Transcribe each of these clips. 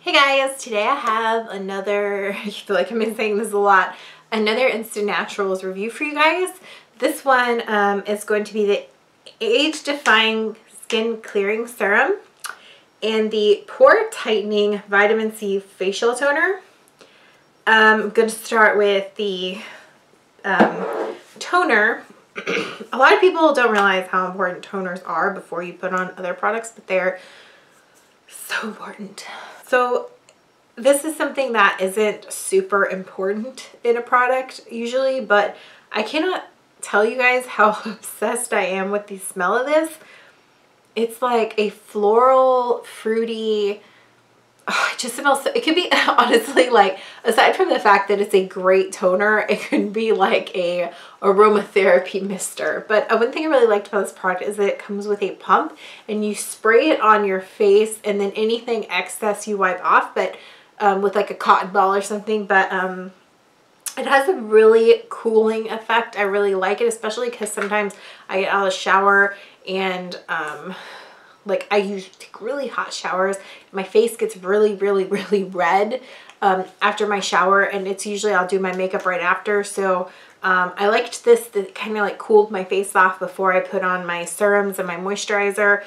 Hey guys, today I have another, I feel like I've been saying this a lot, another InstaNaturals review for you guys. This one is going to be the age-defying skin clearing serum and the pore tightening vitamin C facial toner. I'm going to start with the toner. A lot of people don't realize how important toners are before you put on other products, but they're so important. So this is something that isn't super important in a product usually, but I cannot tell you guys how obsessed I am with the smell of this. It's like a floral, fruity, it just smells so, it could be honestly, like, aside from the fact that it's a great toner, it could be like a aromatherapy mister. But one thing I really liked about this product is that it comes with a pump and you spray it on your face and then anything excess you wipe off, but with like a cotton ball or something. But it has a really cooling effect. I really like it, especially because sometimes I get out of the shower and like I usually take really hot showers. My face gets really red after my shower, and it's usually I'll do my makeup right after. So I liked this that kind of like cooled my face off before I put on my serums and my moisturizer.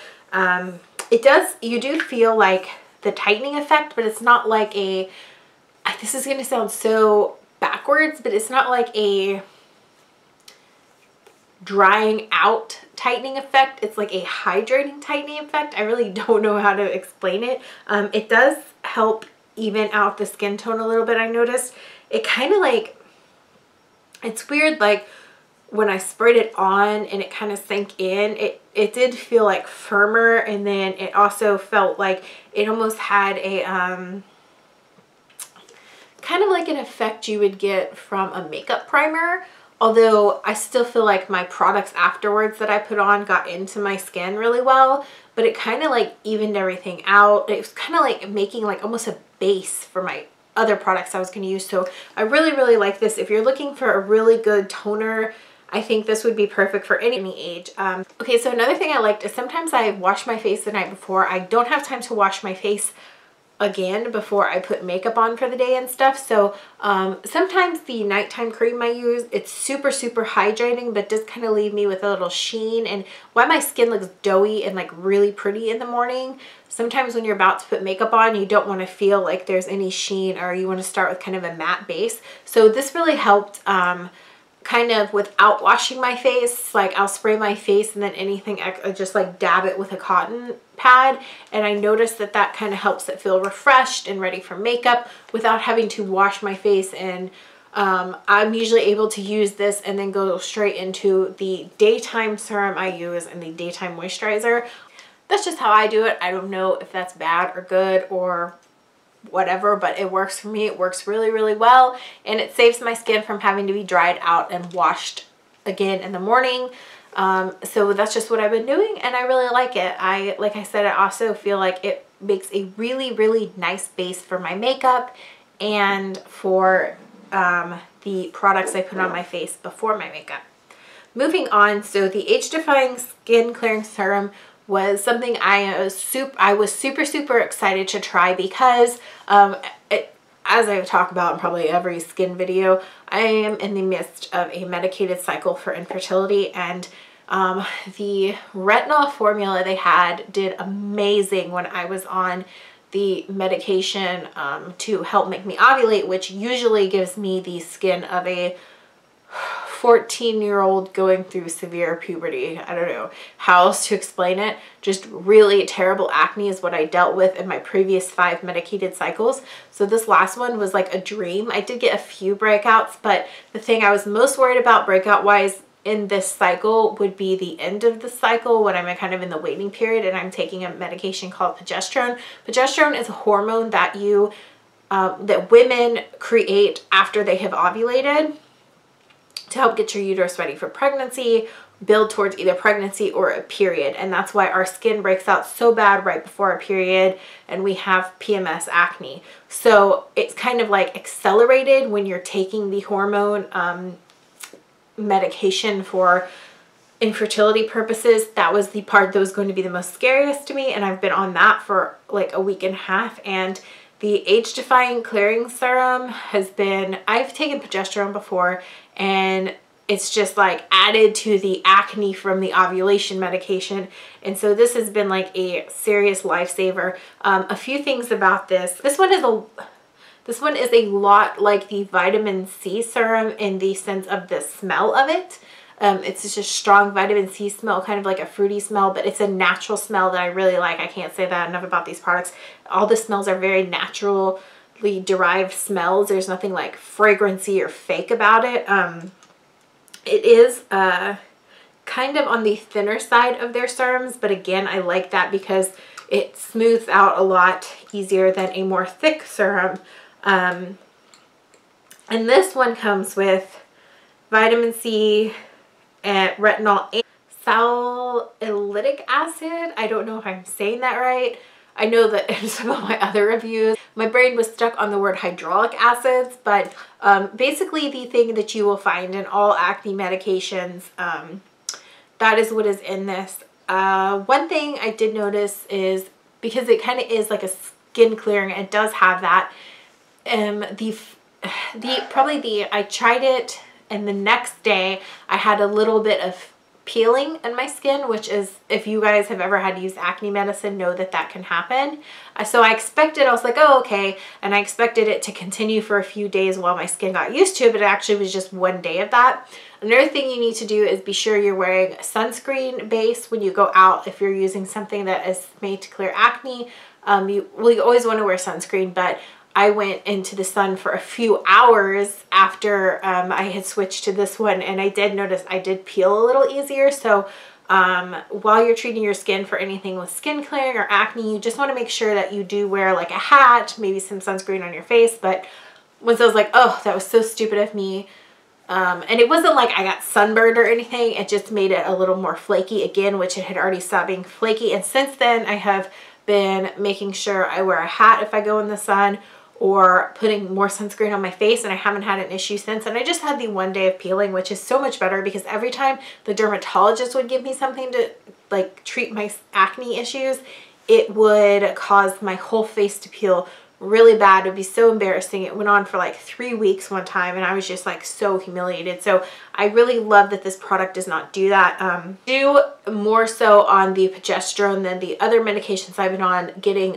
You do feel like the tightening effect, but it's not like a, this is going to sound so backwards, but it's not like a drying out tightening effect. It's like a hydrating tightening effect. I really don't know how to explain it. It does help even out the skin tone a little bit. I noticed it kind of like, it's weird, like when I sprayed it on and it kind of sank in, it did feel like firmer, and then it also felt like it almost had a kind of like an effect you would get from a makeup primer. Although I still feel like my products afterwards that I put on got into my skin really well, but it kind of like evened everything out. It was kind of like making like almost a base for my other products I was going to use. So I really like this. If you're looking for a really good toner, I think this would be perfect for any age. Okay, so another thing I liked is sometimes I wash my face the night before. I don't have time to wash my face again before I put makeup on for the day and stuff. So sometimes the nighttime cream I use, it's super hydrating, but does kind of leave me with a little sheen. And while my skin looks doughy and like really pretty in the morning, sometimes when you're about to put makeup on, you don't want to feel like there's any sheen, or you want to start with kind of a matte base. So this really helped kind of without washing my face. Like I'll spray my face and then anything, I just like dab it with a cotton pad, and I noticed that that kind of helps it feel refreshed and ready for makeup without having to wash my face. And I'm usually able to use this and then go straight into the daytime serum I use and the daytime moisturizer. That's just how I do it. I don't know if that's bad or good or whatever, but it works for me. It works really well, and it saves my skin from having to be dried out and washed again in the morning. So that's just what I've been doing, and I really like it. Like I said, I also feel like it makes a really nice base for my makeup and for the products I put on my face before my makeup. Moving on, so the age-defying skin clearing serum was something I was super excited to try because as I talk about in probably every skin video, I am in the midst of a medicated cycle for infertility, and the retinol formula they had did amazing when I was on the medication to help make me ovulate, which usually gives me the skin of a 14-year-old going through severe puberty. I don't know how else to explain it. Just really terrible acne is what I dealt with in my previous 5 medicated cycles. So this last one was like a dream. I did get a few breakouts, but the thing I was most worried about breakout wise in this cycle would be the end of the cycle when I'm kind of in the waiting period and I'm taking a medication called progesterone. Progesterone is a hormone that that women create after they have ovulated to help get your uterus ready for pregnancy, build towards either pregnancy or a period. And that's why our skin breaks out so bad right before a period and we have PMS acne. So it's kind of like accelerated when you're taking the hormone medication for infertility purposes. That was the part that was going to be the most scariest to me, and I've been on that for like a week and a half, and The Age Defying Clearing Serum has been, I've taken progesterone before, and it's just like added to the acne from the ovulation medication. And so this has been like a serious lifesaver. A few things about this. This one is a lot like the vitamin C serum in the sense of the smell of it. It's just a strong vitamin C smell, kind of like a fruity smell, but it's a natural smell that I really like. I can't say that enough about these products. All the smells are very naturally derived smells. There's nothing like fragrancy or fake about it. It is kind of on the thinner side of their serums, but again, I like that because it smooths out a lot easier than a more thick serum. And this one comes with vitamin C and retinol and salicylic acid. I don't know if I'm saying that right. I know that in some of my other reviews, my brain was stuck on the word hydraulic acids, but basically the thing that you will find in all acne medications, that is what is in this. One thing I did notice is, because it kind of is like a skin clearing, it does have that. I tried it, and the next day I had a little bit of peeling in my skin, which is, if you guys have ever had to use acne medicine, know that that can happen. So I expected, I was like, oh, okay. And I expected it to continue for a few days while my skin got used to it, but it actually was just one day of that. Another thing you need to do is be sure you're wearing sunscreen base when you go out. If you're using something that is made to clear acne, you always want to wear sunscreen, but I went into the sun for a few hours after I had switched to this one, and I did notice I did peel a little easier. So while you're treating your skin for anything with skin clearing or acne, you just want to make sure that you do wear like a hat, maybe some sunscreen on your face. But once I was like, oh, that was so stupid of me. And it wasn't like I got sunburned or anything. It just made it a little more flaky again, which it had already stopped being flaky. And since then I have been making sure I wear a hat if I go in the sun, or putting more sunscreen on my face, and I haven't had an issue since. And I just had the one day of peeling, which is so much better, because every time the dermatologist would give me something to like treat my acne issues, it would cause my whole face to peel really bad. It would be so embarrassing. It went on for like 3 weeks one time, and I was just like so humiliated. So I really love that this product does not do that. Do more so on the progesterone than the other medications I've been on, getting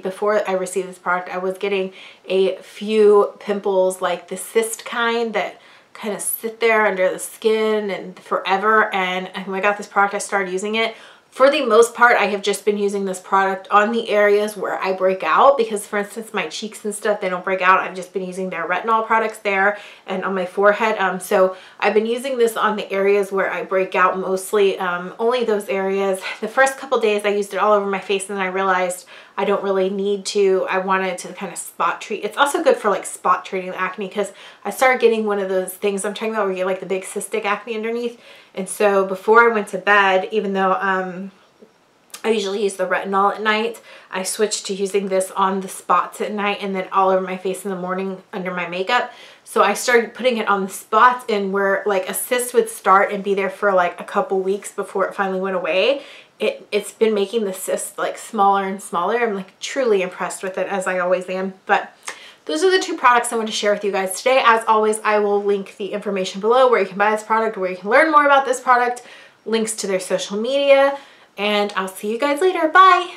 before I received this product, I was getting a few pimples, like the cyst kind that kind of sit there under the skin and forever. And when I got this product, I started using it. For the most part, I have just been using this product on the areas where I break out, because for instance, my cheeks and stuff, they don't break out. I've just been using their retinol products there and on my forehead. So I've been using this on the areas where I break out mostly, only those areas. The first couple days I used it all over my face, and then I realized I don't really need to. I wanted to kind of spot treat. It's also good for like spot treating the acne, because I started getting one of those things I'm talking about where you get like the big cystic acne underneath. And so before I went to bed, even though I usually use the retinol at night, I switched to using this on the spots at night and then all over my face in the morning under my makeup. So I started putting it on the spots, and where like a cyst would start and be there for like a couple weeks before it finally went away. It's been making the cyst like smaller and smaller. I'm like truly impressed with it, as I always am. But those are the two products I want to share with you guys today. As always, I will link the information below where you can buy this product, where you can learn more about this product, links to their social media, and I'll see you guys later. Bye!